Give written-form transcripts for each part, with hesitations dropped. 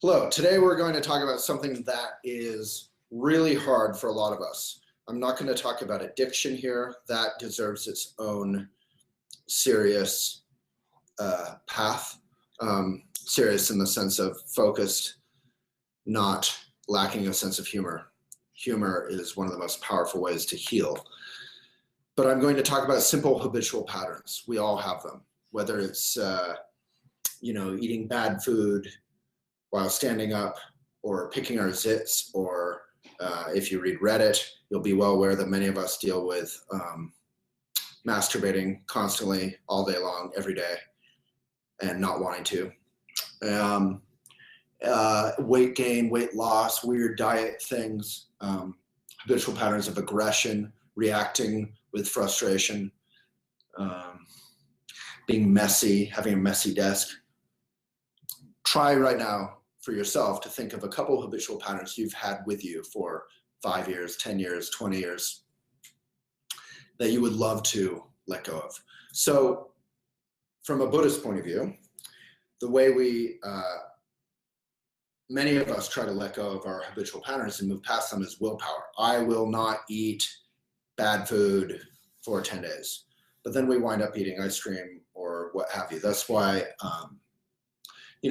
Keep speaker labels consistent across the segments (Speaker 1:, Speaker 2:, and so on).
Speaker 1: Hello, today we're going to talk about something that is really hard for a lot of us. I'm not going to talk about addiction here. That deserves its own serious path. Serious in the sense of focused, not lacking a sense of humor. Humor is one of the most powerful ways to heal. But I'm going to talk about simple habitual patterns. We all have them, whether it's eating bad food while standing up, or picking our zits, or if you read Reddit, you'll be well aware that many of us deal with masturbating constantly, all day long, every day, and not wanting to. Weight gain, weight loss, weird diet things, habitual patterns of aggression, reacting with frustration, being messy, having a messy desk. Try right now for yourself to think of a couple of habitual patterns you've had with you for 5 years, 10 years, 20 years that you would love to let go of. So from a Buddhist point of view, the way many of us try to let go of our habitual patterns and move past them is willpower. I will not eat bad food for 10 days. But then we wind up eating ice cream or what have you. That's why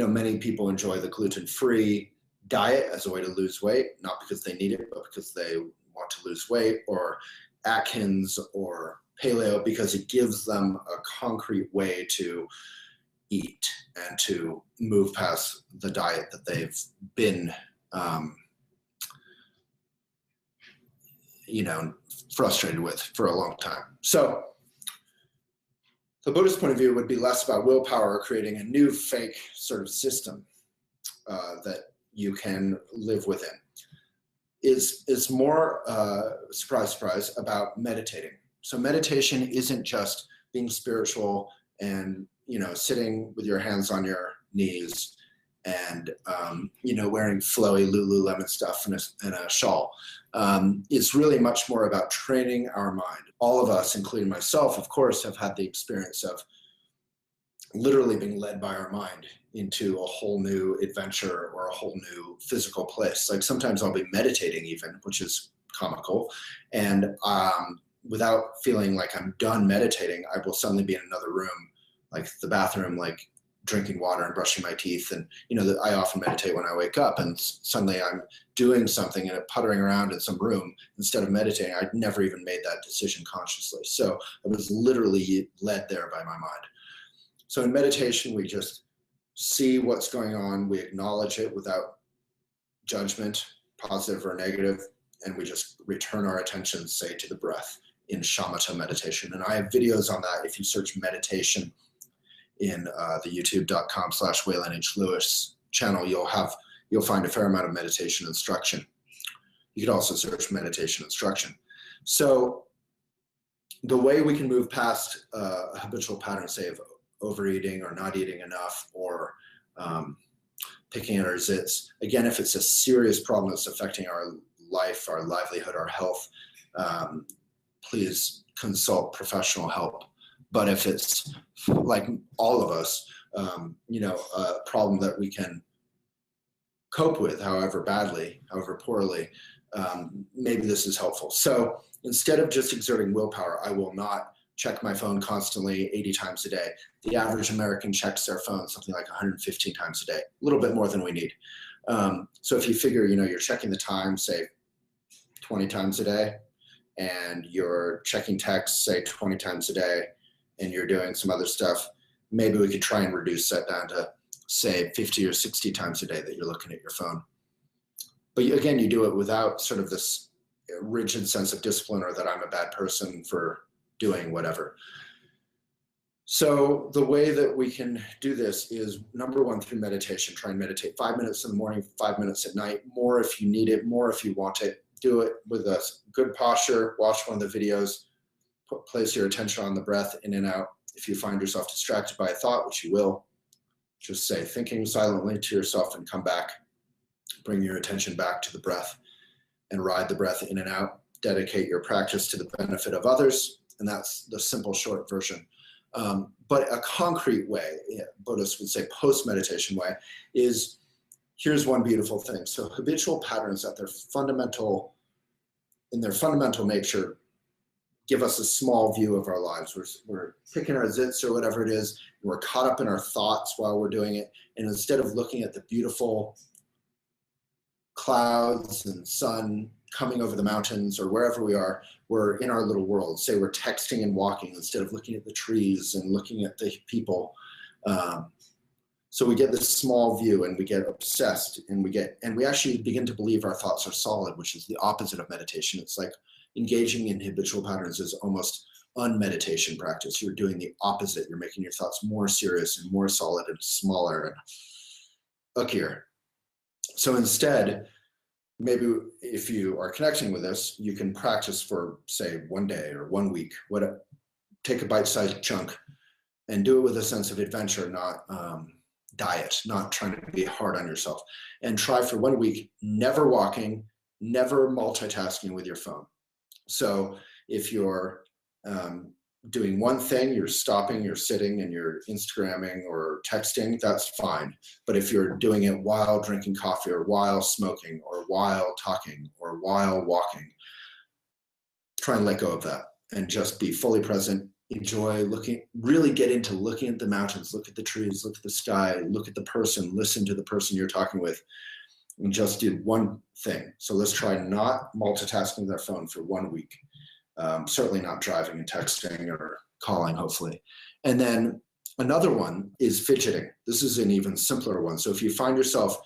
Speaker 1: many people enjoy the gluten-free diet as a way to lose weight, not because they need it, but because they want to lose weight, or Atkins or paleo because it gives them a concrete way to eat and to move past the diet that they've been frustrated with for a long time. So the Buddhist point of view would be less about willpower or creating a new fake sort of system that you can live within. It's more, surprise, surprise, about meditating. So meditation isn't just being spiritual and sitting with your hands on your knees and wearing flowy Lululemon stuff and a shawl. It's really much more about training our mind. All of us, including myself, of course, have had the experience of literally being led by our mind into a whole new adventure or a whole new physical place. Like sometimes I'll be meditating even, which is comical, and without feeling like I'm done meditating, I will suddenly be in another room, like the bathroom, like drinking water and brushing my teeth. And I often meditate when I wake up, and suddenly I'm doing something and puttering around in some room instead of meditating. I'd never even made that decision consciously. So I was literally led there by my mind. So in meditation, we just see what's going on. We acknowledge it without judgment, positive or negative, and we just return our attention, say, to the breath in shamatha meditation. And I have videos on that. If you search meditation in the youtube.com/Waylon H. Lewis channel, you'll find a fair amount of meditation instruction. You could also search meditation instruction. So the way we can move past a habitual pattern, say, of overeating or not eating enough or picking at our zits, again, if it's a serious problem that's affecting our life, our livelihood, our health, please consult professional help. But if it's like all of us, a problem that we can cope with, however badly, however poorly, maybe this is helpful. So instead of just exerting willpower, I will not check my phone constantly 80 times a day. The average American checks their phone something like 115 times a day, a little bit more than we need. So if you figure, you're checking the time, say 20 times a day, and you're checking texts, say 20 times a day, and you're doing some other stuff, maybe we could try and reduce that down to, say, 50 or 60 times a day that you're looking at your phone. But again, you do it without sort of this rigid sense of discipline or that I'm a bad person for doing whatever. So the way that we can do this is, number one, through meditation. Try and meditate 5 minutes in the morning, 5 minutes at night, more if you need it, more if you want it. Do it with a good posture. Watch one of the videos. Place your attention on the breath in and out. If you find yourself distracted by a thought, which you will, just say, thinking silently to yourself, and come back. Bring your attention back to the breath and ride the breath in and out. Dedicate your practice to the benefit of others. And that's the simple, short version. But a concrete way, Buddhists would say post-meditation way, is here's one beautiful thing. So habitual patterns at in their fundamental nature, give us a small view of our lives. We're picking our zits or whatever it is, and we're caught up in our thoughts while we're doing it. And instead of looking at the beautiful clouds and sun coming over the mountains or wherever we are, we're in our little world. Say we're texting and walking instead of looking at the trees and looking at the people. So we get this small view and we get obsessed, and we actually begin to believe our thoughts are solid, which is the opposite of meditation. It's like engaging in habitual patterns is almost unmeditation practice. You're doing the opposite. You're making your thoughts more serious and more solid and smaller and uckier. So instead, maybe if you are connecting with this, you can practice for, say, 1 day or 1 week. Take a bite-sized chunk and do it with a sense of adventure, not diet, not trying to be hard on yourself. And try for 1 week, never walking, never multitasking with your phone. So if you're doing one thing, you're stopping, you're sitting, and you're Instagramming or texting, that's fine. But if you're doing it while drinking coffee or while smoking or while talking or while walking, try and let go of that and just be fully present. Enjoy looking, really get into looking at the mountains, look at the trees, look at the sky, look at the person, listen to the person you're talking with, and just do one thing. So let's try not multitasking their phone for 1 week. Certainly not driving and texting or calling, hopefully. And then another one is fidgeting. This is an even simpler one. So if you find yourself,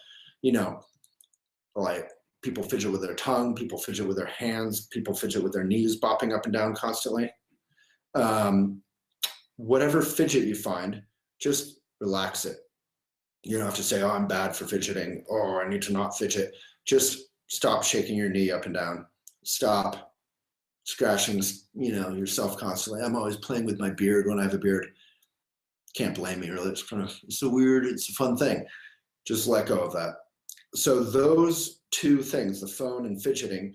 Speaker 1: like people fidget with their tongue, people fidget with their hands, people fidget with their knees bopping up and down constantly. Whatever fidget you find, just relax it. You don't have to say, oh, I'm bad for fidgeting. Oh, I need to not fidget. Just stop shaking your knee up and down. Stop scratching, yourself constantly. I'm always playing with my beard when I have a beard. Can't blame me, really. It's so weird. It's a fun thing. Just let go of that. So those two things, the phone and fidgeting,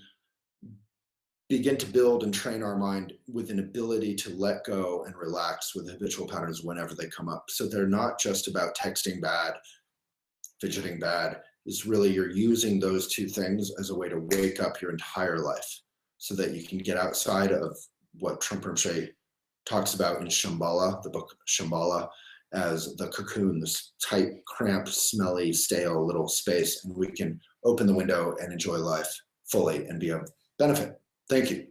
Speaker 1: begin to build and train our mind with an ability to let go and relax with habitual patterns whenever they come up. So they're not just about texting bad, fidgeting bad. It's really you're using those two things as a way to wake up your entire life so that you can get outside of what Trungpa Rinpoche talks about in Shambhala, the book Shambhala, as the cocoon, this tight, cramped, smelly, stale little space, and we can open the window and enjoy life fully and be of benefit. Thank you.